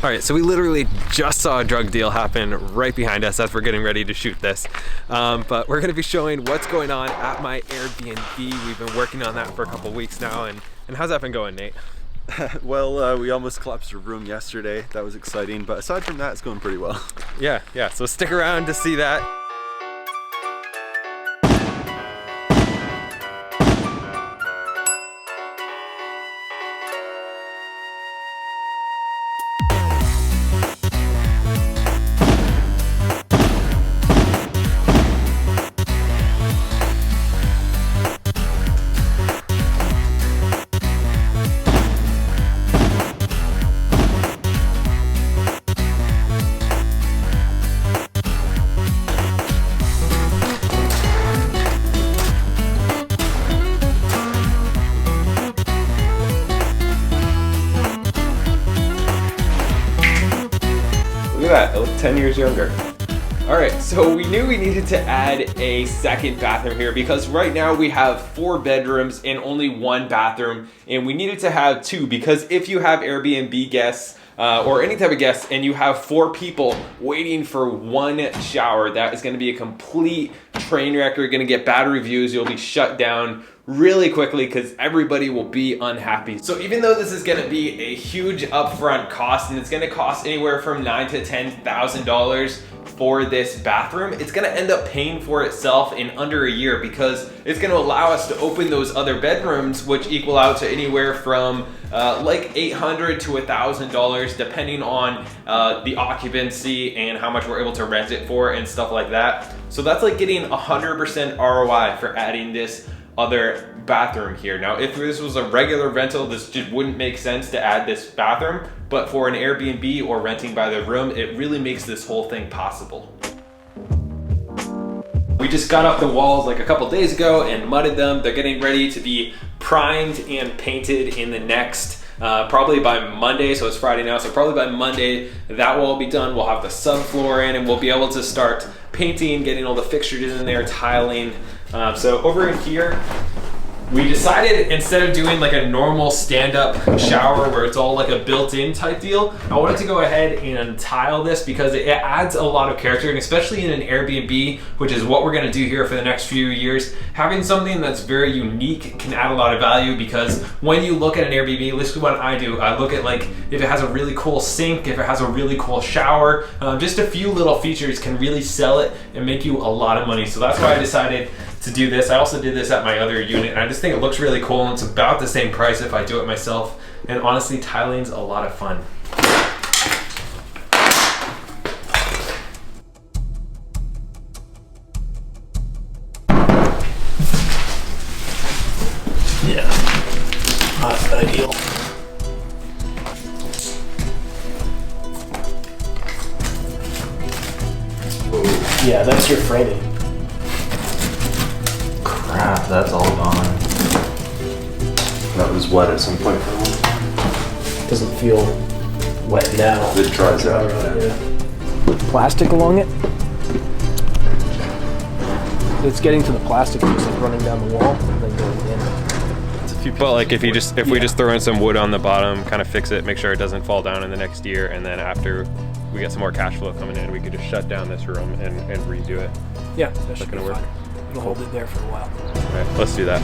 All right, so we literally just saw a drug deal happen right behind us as we're getting ready to shoot this. But we're gonna be showing what's going on at my Airbnb. We've been working on that for a couple weeks now, and how's that been going, Nate? Well, we almost collapsed a room yesterday. That was exciting, but aside from that, it's going pretty well. Yeah, so stick around to see that. Look at that, I look 10 years younger. All right, so we knew we needed to add a second bathroom here because right now we have 4 bedrooms and only 1 bathroom, and we needed to have 2 because if you have Airbnb guests or any type of guests and you have 4 people waiting for 1 shower, that is gonna be a complete train wreck. You're gonna get bad reviews, you'll be shut down really quickly because everybody will be unhappy. So even though this is gonna be a huge upfront cost and it's gonna cost anywhere from $9,000 to $10,000 for this bathroom, it's gonna end up paying for itself in under a year because it's gonna allow us to open those other bedrooms, which equal out to anywhere from like $800 to $1,000 depending on the occupancy and how much we're able to rent it for and stuff like that. So that's like getting 100% ROI for adding this other bathroom here. Now, if this was a regular rental, this just wouldn't make sense to add this bathroom, but for an Airbnb or renting by the room, it really makes this whole thing possible. We just got up the walls like a couple days ago and mudded them. They're getting ready to be primed and painted in the next probably by Monday. So it's Friday now, so probably by Monday that will all be done. We'll have the subfloor in and we'll be able to start painting, getting all the fixtures in there, tiling. So over in here, we decided instead of doing like a normal stand-up shower where it's all like a built-in type deal, I wanted to go ahead and tile this because it adds a lot of character, and especially in an Airbnb, which is what we're gonna do here for the next few years, having something that's very unique can add a lot of value because when you look at an Airbnb, at least what I do, I look at like if it has a really cool sink, if it has a really cool shower, just a few little features can really sell it and make you a lot of money. So that's why I decided to do this. I also did this at my other unit and I just think it looks really cool and it's about the same price if I do it myself. And honestly, tiling's a lot of fun. Yeah, not ideal. Yeah, that's your framing. Crap, that's all gone. That was wet at some point for a long time. Doesn't feel wet now. It dries out. Yeah. With plastic along it. It's getting to the plastic, just like running down the wall and then going in. It's a few. But like if we just throw in some wood on the bottom, kind of fix it, make sure it doesn't fall down in the next year, and then after we get some more cash flow coming in, we could just shut down this room and redo it. Yeah, that should be gonna work. fine. It'll hold it there for a while. All right, let's do that.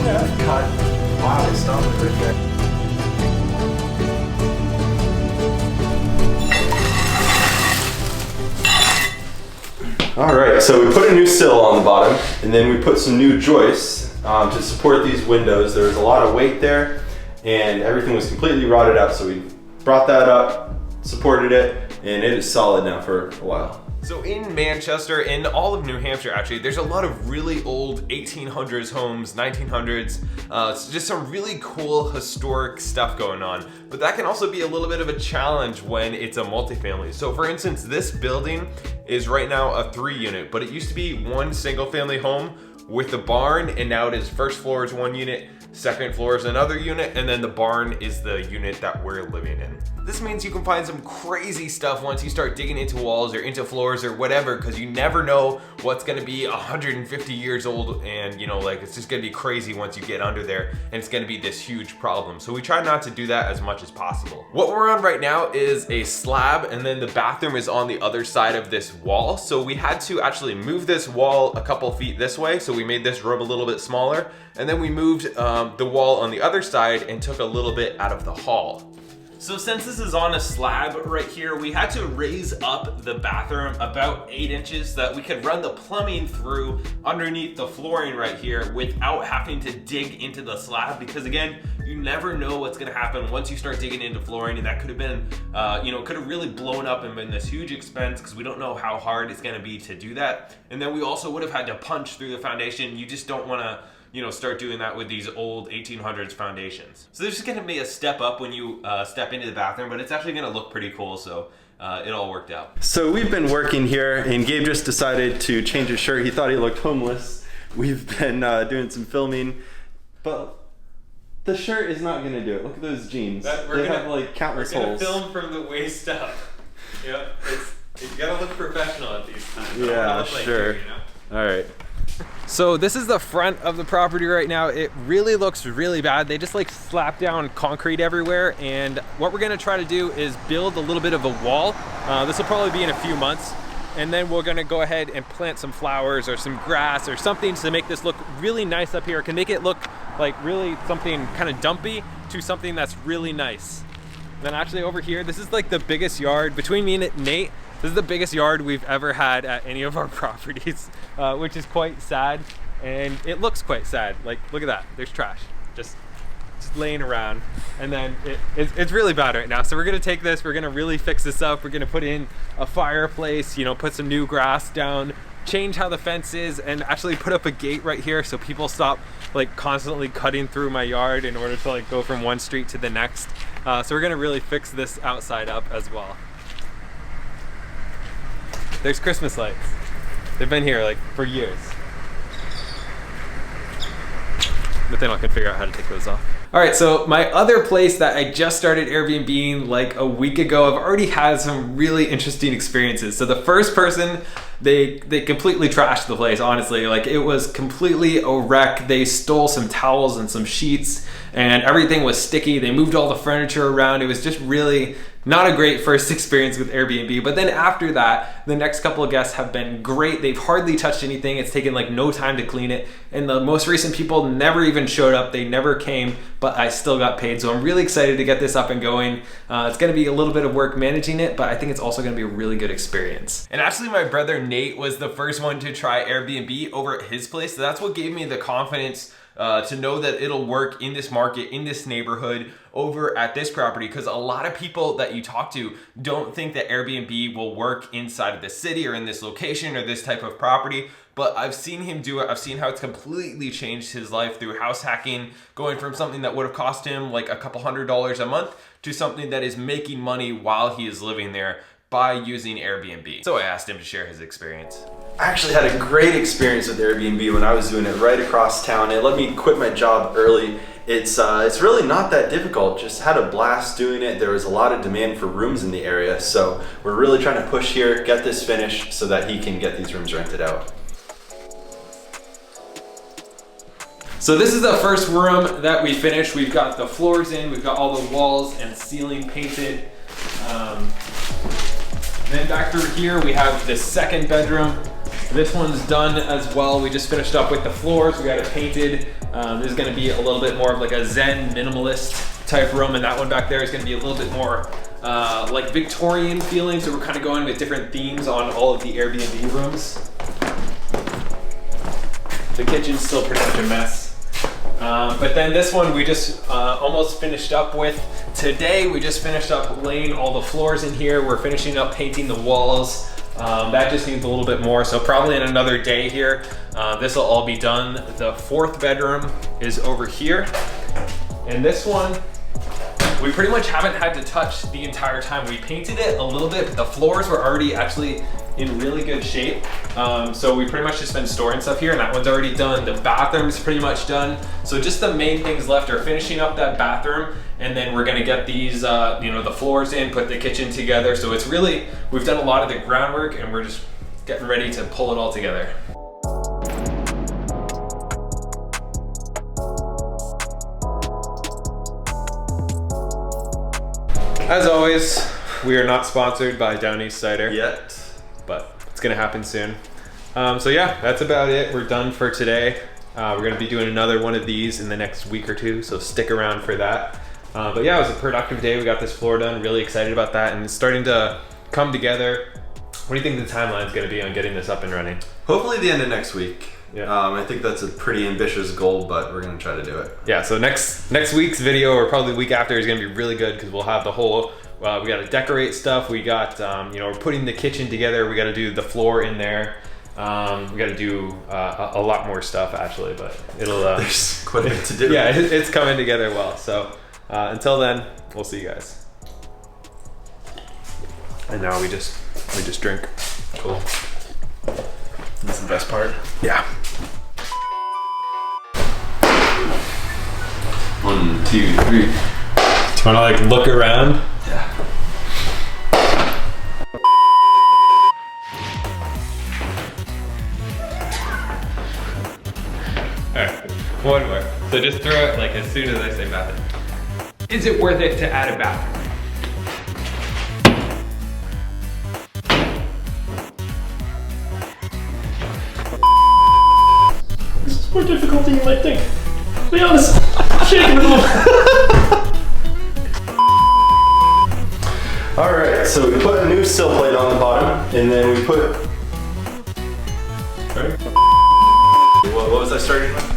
Yeah, cut. Wow, it stopped right there. All right, so we put a new sill on the bottom, and then we put some new joists to support these windows. There was a lot of weight there, and everything was completely rotted out, so we brought that up, supported it, and it is solid now for a while. So in Manchester, in all of New Hampshire actually, there's a lot of really old 1800s homes, 1900s, it's just some really cool historic stuff going on. But that can also be a little bit of a challenge when it's a multifamily. So for instance, this building is right now a 3 unit, but it used to be 1 single family home with the barn, and now it is first floor is one unit, second floor is another unit, and then the barn is the unit that we're living in. This means you can find some crazy stuff once you start digging into walls or into floors or whatever, because you never know what's gonna be 150 years old, and you know, like, it's just gonna be crazy once you get under there, and it's gonna be this huge problem. So we try not to do that as much as possible. What we're on right now is a slab, and then the bathroom is on the other side of this wall. So we had to actually move this wall a couple feet this way, so we made this room a little bit smaller, and then we moved the wall on the other side and took a little bit out of the hall. So since this is on a slab right here, we had to raise up the bathroom about 8 inches so that we could run the plumbing through underneath the flooring right here without having to dig into the slab, because again, you never know what's gonna happen once you start digging into flooring, and that could have been, you know, could have really blown up and been this huge expense, because we don't know how hard it's gonna be to do that. And then we also would have had to punch through the foundation. You just don't wanna, you know, start doing that with these old 1800s foundations. So there's just gonna be a step up when you step into the bathroom, but it's actually gonna look pretty cool, so it all worked out. So we've been working here, and Gabe just decided to change his shirt. He thought he looked homeless. We've been doing some filming, but the shirt is not gonna do it. Look at those jeans. They have like countless holes. We're gonna film from the waist up. Yeah, you gotta look professional at these times. Yeah, sure. You know? All right. So this is the front of the property right now. It really looks really bad. They just like slapped down concrete everywhere, and what we're gonna try to do is build a little bit of a wall. This will probably be in a few months, and then we're gonna go ahead and plant some flowers or some grass or something to make this look really nice up here. It can make it look like really something kind of dumpy to something that's really nice. And then actually over here, this is like the biggest yard between me and Nate. This is the biggest yard we've ever had at any of our properties, which is quite sad, and it looks quite sad. Like, look at that, there's trash, just laying around, and then it's really bad right now. So we're gonna take this, we're gonna really fix this up, we're gonna put in a fireplace, you know, put some new grass down, change how the fence is, and actually put up a gate right here so people stop like constantly cutting through my yard in order to like go from one street to the next. So we're gonna really fix this outside up as well. There's Christmas lights. They've been here like for years. But then I can figure out how to take those off. All right, so my other place that I just started Airbnb like a week ago, I've already had some really interesting experiences. So the first person, they completely trashed the place, honestly. Like, it was completely a wreck. They stole some towels and some sheets, and everything was sticky. They moved all the furniture around. It was just really not a great first experience with Airbnb. But then after that, the next couple of guests have been great. They've hardly touched anything. It's taken like no time to clean it. And the most recent people never even showed up. They never came, but I still got paid. So I'm really excited to get this up and going. It's gonna be a little bit of work managing it, but I think it's also gonna be a really good experience. And actually my brother Nate was the first one to try Airbnb over at his place. So that's what gave me the confidence to know that it'll work in this market, in this neighborhood, over at this property, because a lot of people that you talk to don't think that Airbnb will work inside of the city or in this location or this type of property. But I've seen him do it. I've seen how it's completely changed his life through house hacking, going from something that would have cost him like a couple $100s a month to something that is making money while he is living there by using Airbnb. So I asked him to share his experience. I actually had a great experience with Airbnb when I was doing it right across town. It let me quit my job early. It's really not that difficult. Just had a blast doing it. There was a lot of demand for rooms in the area, so we're really trying to push here, get this finished so that he can get these rooms rented out. So this is the first room that we finished. We've got the floors in, we've got all the walls and ceiling painted. Then back through here, we have the second bedroom. This one's done as well. We just finished up with the floors. We got it painted. This is gonna be a little bit more of like a Zen minimalist type room, and that one back there is gonna be a little bit more like Victorian feeling. So we're kind of going with different themes on all of the Airbnb rooms. The kitchen's still pretty much a mess. But then this one we just almost finished up with. Today we just finished up laying all the floors in here. We're finishing up painting the walls. That just needs a little bit more, so probably in another day here, this will all be done. The fourth bedroom is over here. And this one, we pretty much haven't had to touch the entire time. We painted it a little bit, but the floors were already actually in really good shape. So we pretty much just been storing stuff here, and that one's already done. The bathroom's pretty much done. So just the main things left are finishing up that bathroom, and then we're gonna get these, you know, the floors in, put the kitchen together. So it's really, we've done a lot of the groundwork, and we're just getting ready to pull it all together. As always, we are not sponsored by Down East Cider Yet. but it's gonna happen soon. So yeah, that's about it. We're done for today. We're gonna be doing another one of these in the next week or two, so stick around for that. But yeah, it was a productive day. We got this floor done. Really excited about that, and it's starting to come together. What do you think the timeline's gonna be on getting this up and running? Hopefully the end of next week. Yeah. I think that's a pretty ambitious goal, but we're gonna try to do it. Yeah, so next week's video, or probably the week after, is gonna be really good because we'll have the whole, we gotta decorate stuff. We got, you know, we're putting the kitchen together. We gotta do the floor in there. We gotta do a lot more stuff actually, but it'll, There's quite a bit to do. yeah, it's coming together well. So until then, we'll see you guys. And now we just drink. Cool. That's the best part. Yeah. 1, 2, 3. Do you wanna like look around? Yeah. Alright, one more. So just throw it like as soon as I say bathroom. Is it worth it to add a bathroom? It's more difficult than you might think. To be honest, I'm shaking a little. All right, so we put a new sill plate on the bottom, and then we put. What was I starting with?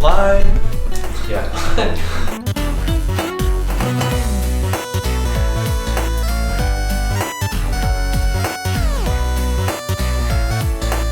Line. Yeah.